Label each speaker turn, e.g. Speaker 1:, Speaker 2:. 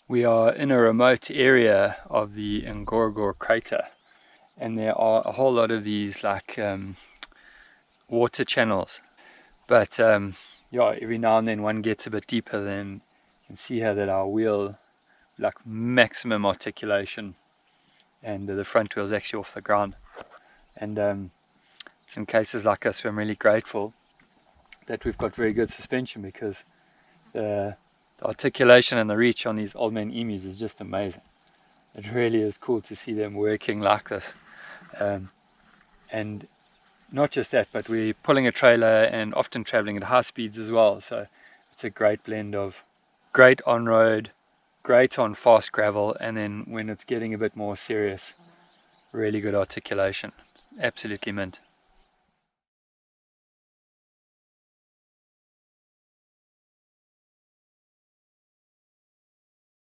Speaker 1: We are in a remote area of the Ngorongoro crater, and there are a whole lot of these like water channels, but yeah, every now and then one gets a bit deeper. Then you can see here that our wheel, like maximum articulation, and the front wheel is actually off the ground. And it's in cases like this where I'm really grateful that we've got very good suspension, because the articulation and the reach on these old man emus is just amazing. It really is cool to see them working like this. And not just that, but we're pulling a trailer and often traveling at high speeds as well. So it's a great blend of great on-road, great on fast gravel, and then when it's getting a bit more serious, really good articulation. Absolutely mint.